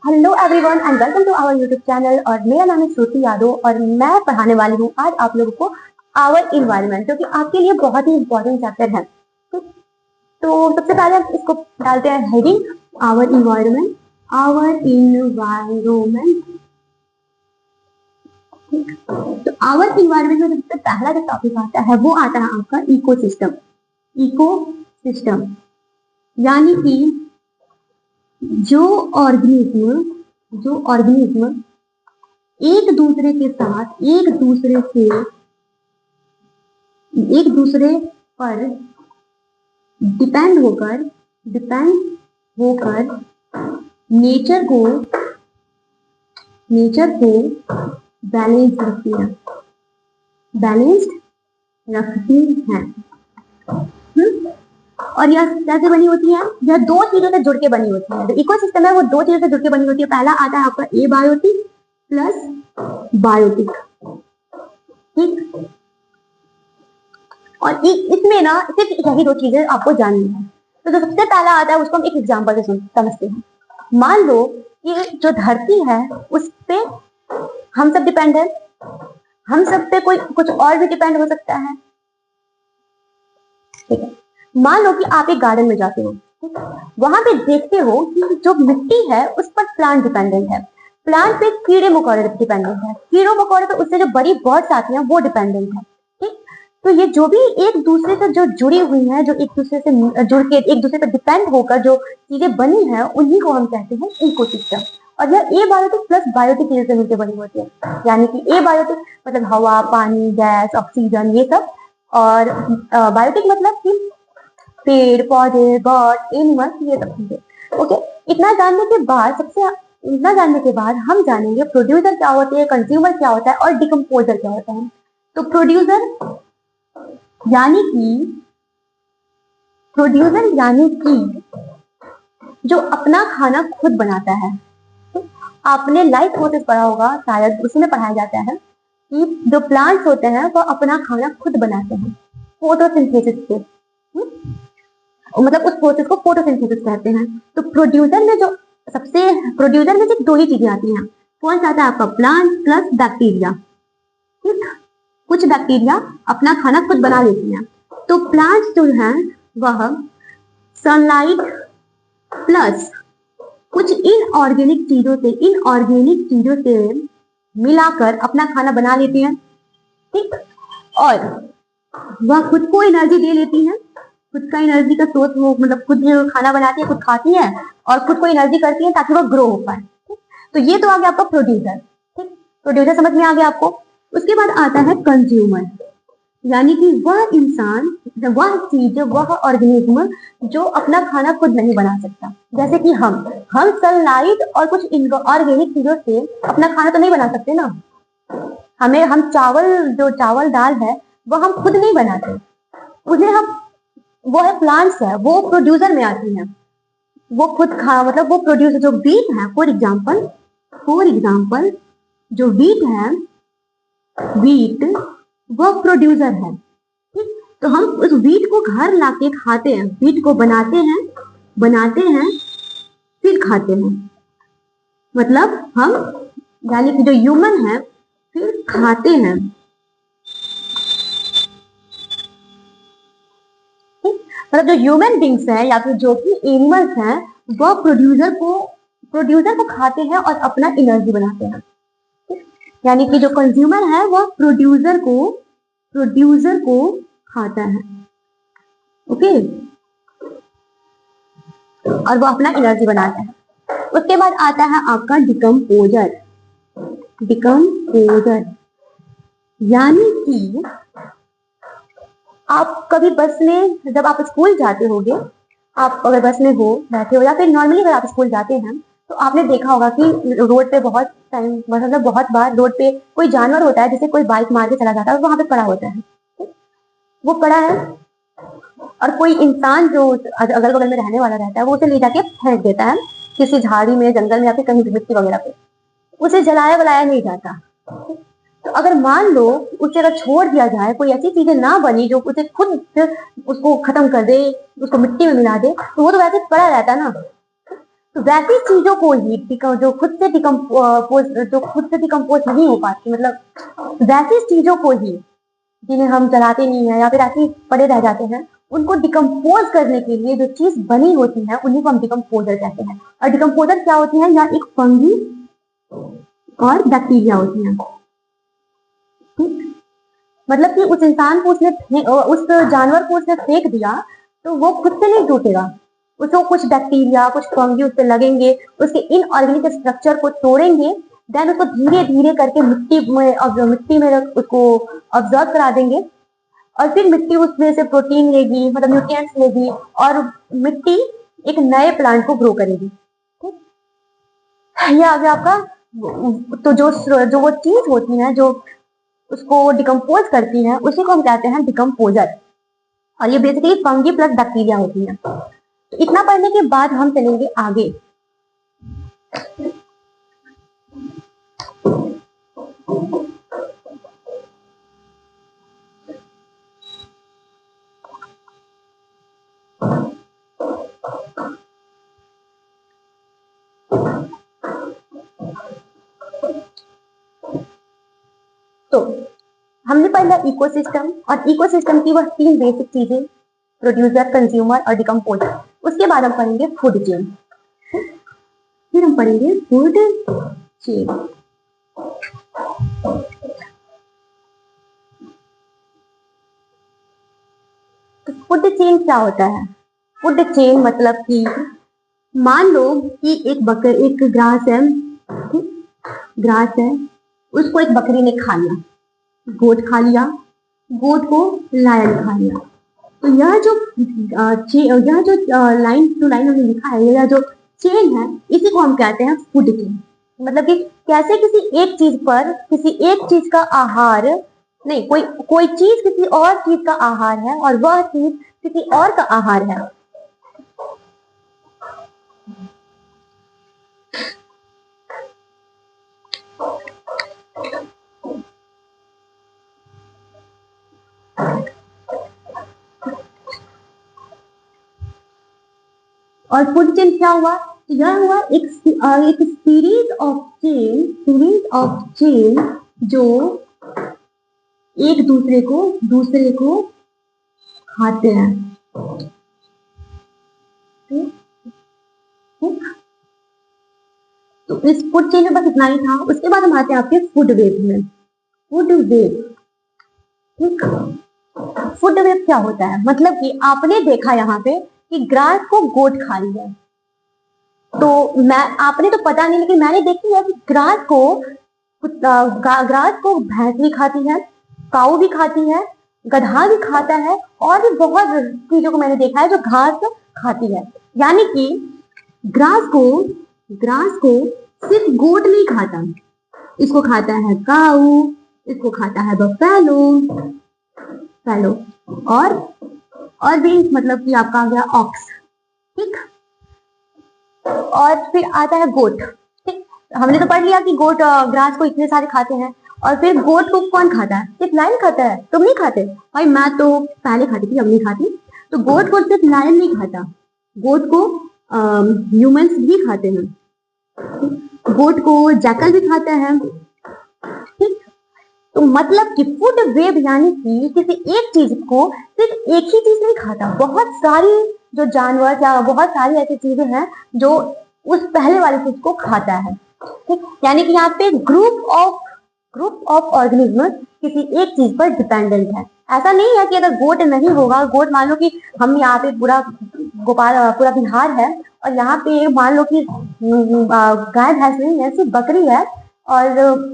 Hello everyone and welcome to our YouTube channel. और मेरा नाम है श्रुति यादव और मैं पढ़ाने वाली हूँ आज आप लोगों को आवर इन्वायरमेंट, जो कि आपके लिए बहुत ही इंपॉर्टेंट चैप्टर है। तो सबसे पहले हम इसको डालते हैं heading our environment. Our environment तो आवर इन्वायरमेंट में सबसे पहला जो टॉपिक आता है वो आता है आपका इकोसिस्टम। इकोसिस्टम यानी कि जो ऑर्गेनिज्म एक दूसरे के साथ एक दूसरे पर डिपेंड होकर नेचर को बैलेंस्ड रखती हैं। और यह कैसे बनी होती है? यह दो चीजों से जुड़ के बनी होती है। जो इकोसिस्टम है वो दो चीजों से जुड़ के बनी होती है। पहला आता है आपका एबायोटिक प्लस बायोटिक, ठीक। और इसमें ना सिर्फ यही दो चीजें आपको जाननी है। तो जो सबसे पहला आता है उसको हम एक एग्जांपल से समझते हैं। मान लो कि जो धरती है उस पे हम सब डिपेंड है, हम सब पे कोई कुछ और भी डिपेंड हो सकता है, ठीक है। मान लो कि आप एक गार्डन में जाते हो, वहां पे देखते हो कि जो मिट्टी है उस पर प्लांट डिपेंडेंट है, प्लांट पे कीड़े मकोड़े डिपेंडेंट है, कीड़ों मकोड़े पे उससे जो बड़ी बर्ड्स आती हैं वो डिपेंडेंट है, ठीक। तो ये जो भी एक दूसरे से जो जुड़ी हुई है, जो एक दूसरे से जुड़ के एक दूसरे पर डिपेंड होकर जो चीजें बनी है, उन्हीं को हम कहते हैं इकोसिस्टम। और यह एबायोटिक प्लस बायोटिक चीजों से मिलकर बनी होती है। यानी कि एबायोटिक मतलब हवा, पानी, गैस, ऑक्सीजन, ये सब। और बायोटिक मतलब कि पेड़ पौधे, बर्ड, एनिमल, ये सब चीजें। ओके, इतना जानने के बाद हम जानेंगे प्रोड्यूसर क्या होते हैं, कंज्यूमर क्या होता है और डिकम्पोजर क्या होता है। तो प्रोड्यूसर यानी कि जो अपना खाना खुद बनाता है। आपने लाइफ प्रोसेस पढ़ा होगा, शायद उसमें पढ़ाया जाता है कि जो प्लांट्स होते हैं वो अपना खाना खुद बनाते हैं फोटोसिंथेसिस से। मतलब उस प्रोसेस को फोटोसिंथेसिस कहते हैं। तो प्रोड्यूसर में सिर्फ दो ही चीजें आती हैं। कौन सा आता है आपका? प्लांट प्लस बैक्टीरिया, ठीक। कुछ बैक्टीरिया अपना खाना खुद बना लेती हैं। तो प्लांट्स जो है वह सनलाइट प्लस कुछ इनऑर्गेनिक चीजों से मिलाकर अपना खाना बना लेती हैं, ठीक। और वह खुद को एनर्जी दे लेती है, खुद का एनर्जी का सोर्स हो, मतलब खुद खाना बनाती है, खुद खाती है और खुद को एनर्जी करती है ताकि वह ग्रो हो पाए, ठीक। तो ये तो आ गया आपका प्रोड्यूसर, ठीक। प्रोड्यूसर समझ में आ गया आपको। उसके बाद आता है कंज्यूमर, यानी कि वह इंसान, वह चीज, वह ऑर्गेनिज्म जो अपना खाना खुद नहीं बना सकता। जैसे कि हम सनलाइट और कुछ ऑर्गेनिक चीजों से अपना खाना तो नहीं बना सकते ना। हम चावल दाल है वो हम खुद नहीं बनाते, वो है प्लांट्स है, वो प्रोड्यूसर में आती है। वो खुद मतलब वो प्रोड्यूसर, जो वीट है फॉर एग्जाम्पल जो वीट है, वो प्रोड्यूसर है, ठीक। तो हम उस वीट को घर लाके खाते हैं, वीट को बनाते हैं फिर खाते हैं। मतलब हम, यानी कि जो ह्यूमन है फिर खाते हैं, मतलब जो ह्यूमन बींग्स हैं या फिर जो भी एनिमल्स हैं वह प्रोड्यूसर को खाते हैं और अपना एनर्जी बनाते हैं। यानी कि जो कंज्यूमर है वह प्रोड्यूसर को खाता है, ओके, और वो अपना एनर्जी बनाता है। उसके बाद आता है आपका डिकम्पोजर। यानी कि आप कभी बस में, जब आप स्कूल जाते होगे, आप अगर बस में बैठे हो या फिर नॉर्मली अगर आप स्कूल जाते हैं तो आपने देखा होगा कि रोड पे बहुत बार रोड पे कोई जानवर होता है, जैसे कोई बाइक मार के चला जाता है और वहां पे पड़ा होता है, वो पड़ा है। और कोई इंसान जो अगल बगल में रहने वाला रहता है वो उसे ले जाके फेंक देता है किसी झाड़ी में, जंगल में या फिर कहीं मिट्टी वगैरह पे। उसे जलाया वलाया नहीं जाता। तो अगर मान लो उसे अगर छोड़ दिया जाए, कोई ऐसी चीजें ना बनी जो उसे खुद उसको खत्म कर दे, उसको मिट्टी में मिला दे, तो वो तो वैसे पड़ा रहता है ना। तो वैसी चीजों को ही जो खुद से डिकम्पोज नहीं हो पाती, मतलब वैसी चीजों को ही जिन्हें हम जलाते नहीं है या फिर ऐसे ही पड़े रह जाते हैं, उनको डिकम्पोज करने के लिए जो चीज बनी होती है उन्हीं को हम डिकम्पोजर कहते हैं। और डिकम्पोजर क्या होती है? या एक फंगी और बैक्टीरिया होती है। ठीक, मतलब कि उस इंसान को उस जानवर को उसने फेंक दिया तो वो खुद से नहीं टूटेगा, उसको कुछ बैक्टीरिया कुछ फंगी उस पर लगेंगे, उसके इनऑर्गेनिक स्ट्रक्चर को तोड़ेंगे, देन उसको धीरे धीरे करके मिट्टी में उसको ऑब्जर्व करा देंगे, और फिर मिट्टी उसमें से प्रोटीन लेगी, मतलब न्यूट्रिएंट्स लेगी, और मिट्टी एक नए प्लांट को ग्रो करेगी। ठीक, ये आ गया आपका। तो जो वो चीज होती है जो उसको डिकम्पोज करती है उसी को हम कहते हैं डिकम्पोजर, और ये बेसिकली फंगी प्लस बैक्टीरिया होती है। तो इतना पढ़ने के बाद हम चलेंगे आगे। तो हमने पढ़ा इकोसिस्टम, और इकोसिस्टम की वह 3 बेसिक चीजें, प्रोड्यूसर, कंज्यूमर और डिकम्पोजर। उसके बाद हम पढ़ेंगे फूड चेन, फिर हम पढ़ेंगे फूड चेन। तो फूड चेन क्या होता है? फूड चेन मतलब कि मान लो कि एक ग्रास है, ठीक, ग्रास है, उसको एक बकरी ने खा लिया, गोट खा लिया, गोट को लायन खा लिया। तो यह जो लाइन टू लाइन हमने लिखा है, यह जो चेन है, इसी को हम कहते हैं फूड चेन। मतलब कि कैसे किसी एक चीज पर किसी एक चीज का आहार नहीं, कोई चीज किसी और चीज का आहार है और वह चीज किसी और का आहार है। और फूड चेन क्या हुआ? यह हुआ एक सीरीज ऑफ चेन जो एक दूसरे को खाते हैं। ठीक, तो इस फूड चेन में बस इतना ही था। उसके बाद हम आते हैं आपके फूड वेब में। फूड वेब, ठीक, फूड वेब क्या होता है? मतलब कि आपने देखा यहाँ पे कि ग्रास को गोट खा लिया, तो आपने तो पता नहीं, लेकिन मैंने देखी है कि ग्रास को भैंस भी खाती है, काऊ भी खाती है, गधा भी खाता है, और भी बहुत चीजों को मैंने देखा है जो घास खाती है। यानी कि ग्रास को सिर्फ गोट नहीं खाता, इसको खाता है काऊ, इसको खाता है बफेलो, और भी, मतलब कि आपका आ गया ऑक्स। ठीक, और फिर आता है गोट। ठीक, हमने तो पढ़ लिया कि गोट ग्रास को इतने सारे खाते हैं, और फिर गोट को कौन खाता है? सिर्फ लायन खाता है। तुम नहीं खाते भाई? मैं तो पहले खाती थी, अब नहीं खाती। तो गोट को सिर्फ लायन नहीं खाता, गोट को ह्यूमंस भी खाते हैं, गोट को जैकल भी खाता है। ठीक, तो मतलब कि फूड वेब यानी कि किसी एक चीज को सिर्फ एक ही चीज नहीं खाता, बहुत सारी जो जानवर या बहुत सारी ऐसी चीजें हैं जो उस पहले वाली चीज को खाता है। ठीक, यानी कि यहाँ पे ग्रुप ऑफ ऑर्गेनिज्म किसी एक चीज पर डिपेंडेंट है। ऐसा नहीं है कि अगर गोट नहीं होगा, गोट मान लो कि हम यहाँ पे पूरा बिहार है, और यहाँ पे मान लो कि गाय भैंस नहीं है, सिर्फ बकरी है, और